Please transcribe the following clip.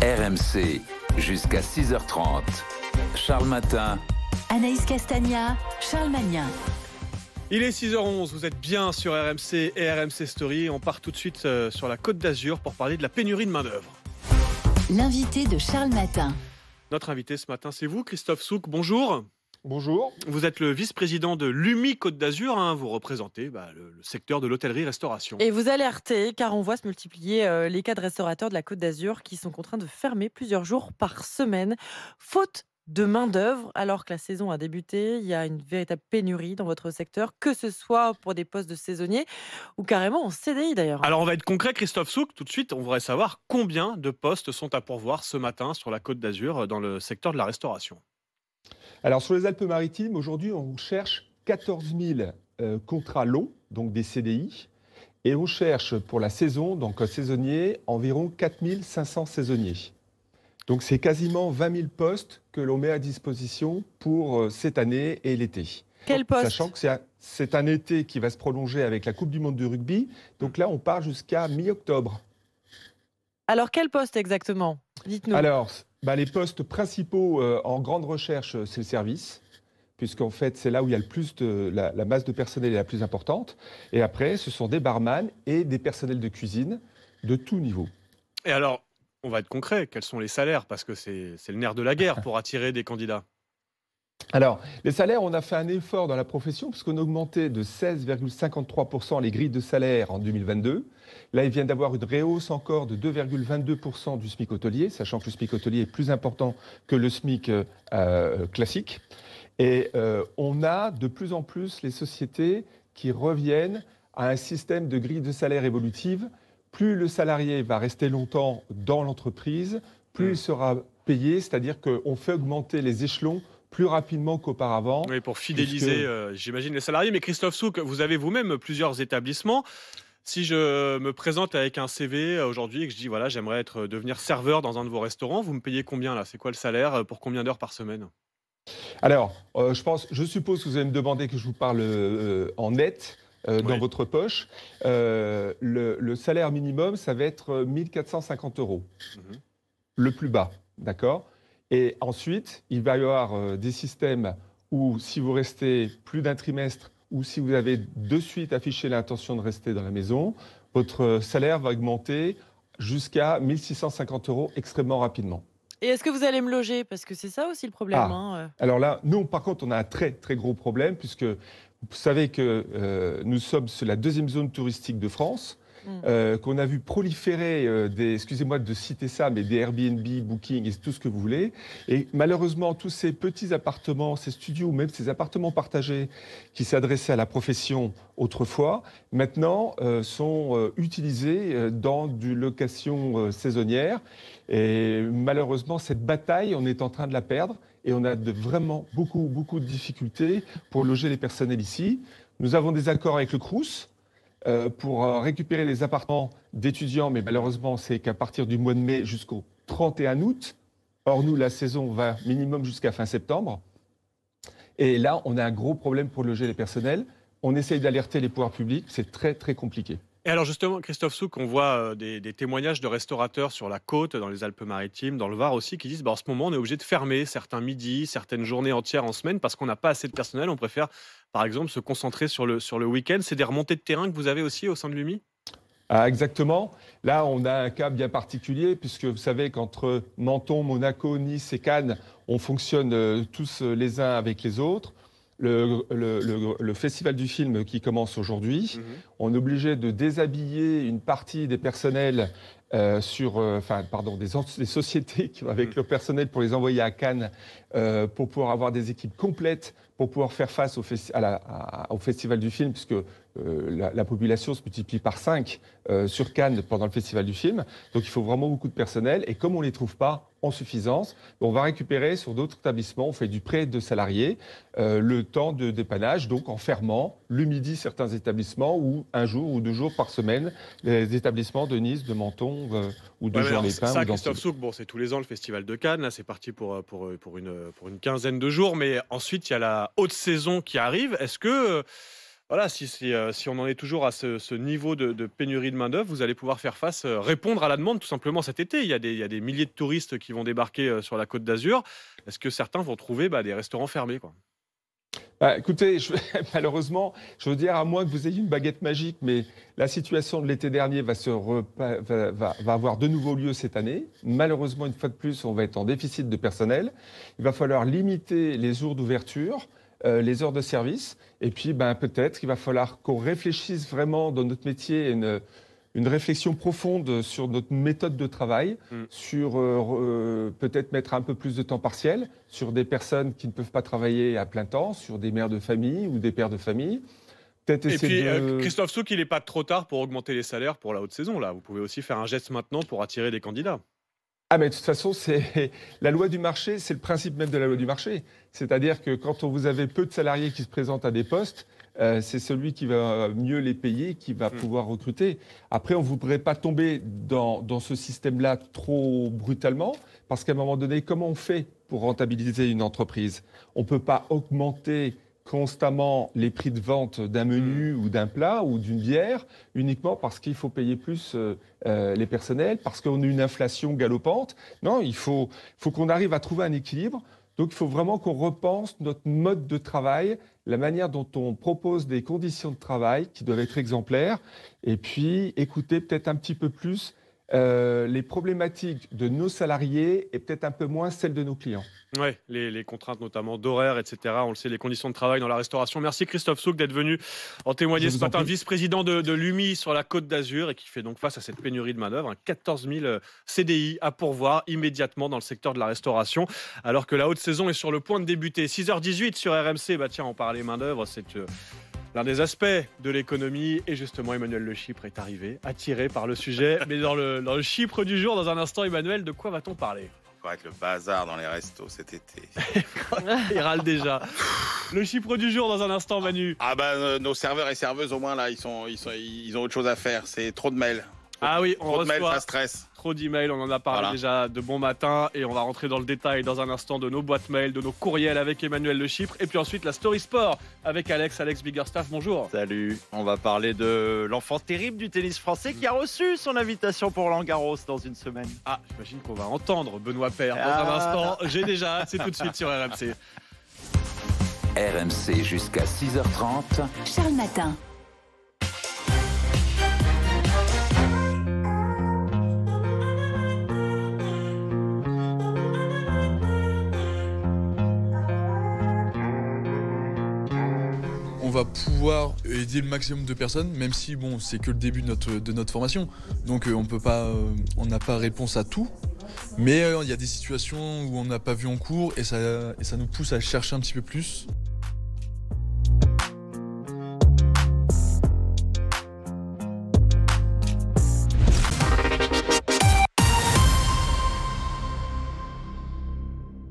RMC, jusqu'à 6h30. Charles Matin. Anaïs Castagna, Charles Magnin. Il est 6h11, vous êtes bien sur RMC et RMC Story. On part tout de suite sur la Côte d'Azur pour parler de la pénurie de main-d'œuvre. L'invité de Charles Matin. Notre invité ce matin, c'est vous, Christophe Souk. Bonjour. Bonjour. Vous êtes le vice-président de l'UMI Côte d'Azur. Vous représentez le secteur de l'hôtellerie-restauration. Et vous alertez, car on voit se multiplier les cas de restaurateurs de la Côte d'Azur qui sont contraints de fermer plusieurs jours par semaine, faute de main-d'œuvre, alors que la saison a débuté. Il y a une véritable pénurie dans votre secteur, que ce soit pour des postes de saisonniers ou carrément en CDI d'ailleurs. Alors on va être concret, Christophe Souk. Tout de suite, on voudrait savoir combien de postes sont à pourvoir ce matin sur la Côte d'Azur dans le secteur de la restauration. Alors sur les Alpes-Maritimes, aujourd'hui, on cherche 14 000 contrats longs, donc des CDI, et on cherche pour la saison, donc saisonnier, environ 4 500 saisonniers. Donc c'est quasiment 20 000 postes que l'on met à disposition pour cette année et l'été. Quel poste ? Sachant que c'est un été qui va se prolonger avec la Coupe du Monde de rugby, donc là on part jusqu'à mi-octobre. Alors quel poste exactement ? Dites-nous. Alors, les postes principaux en grande recherche, c'est le service, puisqu'en fait, c'est là où il y a le plus la masse de personnel est la plus importante. Et après, ce sont des barman et des personnels de cuisine de tout niveau. Et alors, on va être concret, quels sont les salaires ? Parce que c'est le nerf de la guerre pour attirer des candidats. Alors, les salaires, on a fait un effort dans la profession, puisqu'on a augmenté de 16,53% les grilles de salaire en 2022. Là, il vient d'avoir une rehausse encore de 2,22% du SMIC hôtelier, sachant que le SMIC hôtelier est plus important que le SMIC classique. Et on a de plus en plus les sociétés qui reviennent à un système de grille de salaire évolutive. Plus le salarié va rester longtemps dans l'entreprise, plus il sera payé, c'est-à-dire qu'on fait augmenter les échelons plus rapidement qu'auparavant. Oui, pour fidéliser, j'imagine, les salariés. Mais Christophe Souk, vous avez vous-même plusieurs établissements. Si je me présente avec un CV aujourd'hui et que je dis voilà, j'aimerais devenir serveur dans un de vos restaurants, vous me payez combien là ? C'est quoi le salaire pour combien d'heures par semaine ? Alors, je suppose que vous allez me demander que je vous parle en net. Dans votre poche, le salaire minimum, ça va être 1 450 €. Le plus bas, d'accord ? Et ensuite, il va y avoir des systèmes où, si vous restez plus d'un trimestre ou si vous avez de suite affiché l'intention de rester dans la maison, votre salaire va augmenter jusqu'à 1 650 € extrêmement rapidement. Et est-ce que vous allez me loger ? Parce que c'est ça aussi le problème. Alors là, nous, par contre, on a un très, très gros problème, puisque vous savez que nous sommes sur la deuxième zone touristique de France, qu'on a vu proliférer excusez-moi de citer ça, mais des Airbnb, Booking et tout ce que vous voulez. Et malheureusement, tous ces petits appartements, ces studios, ou même ces appartements partagés qui s'adressaient à la profession autrefois, maintenant sont utilisés dans du location saisonnière. Et malheureusement, cette bataille, on est en train de la perdre. Et on a vraiment beaucoup de difficultés pour loger les personnels ici. Nous avons des accords avec le Crous pour récupérer les appartements d'étudiants, mais malheureusement, c'est qu'à partir du mois de mai jusqu'au 31 août. Or, nous, la saison va minimum jusqu'à fin septembre. Et là, on a un gros problème pour loger les personnels. On essaye d'alerter les pouvoirs publics. C'est très, très compliqué. Et alors justement, Christophe Souk, on voit des témoignages de restaurateurs sur la côte, dans les Alpes-Maritimes, dans le Var aussi, qui disent en ce moment, on est obligé de fermer certains midis, certaines journées entières en semaine parce qu'on n'a pas assez de personnel. On préfère, par exemple, se concentrer sur le week-end. C'est des remontées de terrain que vous avez aussi au sein de l'UMI ? Exactement. Là, on a un cas bien particulier, puisque vous savez qu'entre Menton, Monaco, Nice et Cannes, on fonctionne tous les uns avec les autres. Le festival du film qui commence aujourd'hui, on est obligé de déshabiller une partie des personnels des sociétés avec le personnel pour les envoyer à Cannes pour pouvoir avoir des équipes complètes pour pouvoir faire face au festival du film, puisque la population se multiplie par 5 sur Cannes pendant le festival du film. Donc il faut vraiment beaucoup de personnel. Et comme on ne les trouve pas en suffisance, on va récupérer sur d'autres établissements, on fait du prêt de salariés, le temps de dépannage, donc en fermant le midi certains établissements ou un jour ou 2 jours par semaine, les établissements de Nice, de Menton ou de Jean-les-Pins. Ça, Christophe Souk, c'est tous les ans le festival de Cannes. Là, c'est parti pour une quinzaine de jours. Mais ensuite, il y a la haute saison qui arrive. Est-ce que Voilà, si on en est toujours à ce niveau de pénurie de main-d'œuvre, vous allez pouvoir faire face, répondre à la demande tout simplement cet été. Il y a des milliers de touristes qui vont débarquer sur la Côte d'Azur. Est-ce que certains vont trouver des restaurants fermés, quoi? Bah, écoutez, malheureusement, je veux dire, à moins que vous ayez une baguette magique, mais la situation de l'été dernier va avoir de nouveau lieu cette année. Malheureusement, une fois de plus, on va être en déficit de personnel. Il va falloir limiter les jours d'ouverture, les heures de service. Et puis, peut-être qu'il va falloir qu'on réfléchisse vraiment dans notre métier une réflexion profonde sur notre méthode de travail, sur peut-être mettre un peu plus de temps partiel, sur des personnes qui ne peuvent pas travailler à plein temps, sur des mères de famille ou des pères de famille. Peut-être Et essayer puis, de... Christophe Souk, il n'est pas trop tard pour augmenter les salaires pour la haute saison, là. Vous pouvez aussi faire un geste maintenant pour attirer des candidats. Ah, mais de toute façon, c'est la loi du marché, c'est le principe même de la loi du marché. C'est-à-dire que quand vous avez peu de salariés qui se présentent à des postes, c'est celui qui va mieux les payer qui va pouvoir recruter. Après, on ne voudrait pas tomber dans ce système-là trop brutalement, parce qu'à un moment donné, comment on fait pour rentabiliser une entreprise? On ne peut pas augmenter constamment les prix de vente d'un menu ou d'un plat ou d'une bière uniquement parce qu'il faut payer plus les personnels, parce qu'on a une inflation galopante. Non, il faut qu'on arrive à trouver un équilibre. Donc, il faut vraiment qu'on repense notre mode de travail, la manière dont on propose des conditions de travail qui doivent être exemplaires, et puis écouter peut-être un petit peu plus les problématiques de nos salariés et peut-être un peu moins celles de nos clients. Oui, les contraintes notamment d'horaire, etc. On le sait, les conditions de travail dans la restauration. Merci Christophe Souk d'être venu en témoigner ce matin, vice-président de l'UMI sur la Côte d'Azur et qui fait donc face à cette pénurie de main-d'œuvre. 14 000 CDI à pourvoir immédiatement dans le secteur de la restauration, alors que la haute saison est sur le point de débuter. 6h18 sur RMC. Tiens, on parlait main-d'œuvre, c'est l'un des aspects de l'économie. Et justement, Emmanuel Le Chypre est arrivé, attiré par le sujet. Mais dans le Chypre du jour, dans un instant, Emmanuel, de quoi va-t-on parler? Ça va être le bazar dans les restos cet été. Il râle déjà. Le Chypre du jour dans un instant, Manu. Ah nos serveurs et serveuses au moins là, ils ont autre chose à faire. C'est trop de mails. Trop de mails, ça stresse. Trop d'emails, on en a parlé déjà de bon matin et on va rentrer dans le détail dans un instant de nos boîtes mail, de nos courriels avec Emmanuel Le Chypre et puis ensuite la Story Sport avec Alex Biggerstaff. Bonjour. Salut, on va parler de l'enfant terrible du tennis français qui a reçu son invitation pour Roland-Garros dans une semaine. Ah, j'imagine qu'on va entendre Benoît Paire dans un instant. J'ai déjà hâte, c'est tout de suite sur RMC. RMC jusqu'à 6h30. Charles Matin. On va pouvoir aider le maximum de personnes, même si c'est que le début de notre formation. Donc on n'a pas réponse à tout. Mais il y a des situations où on n'a pas vu en cours et ça nous pousse à chercher un petit peu plus.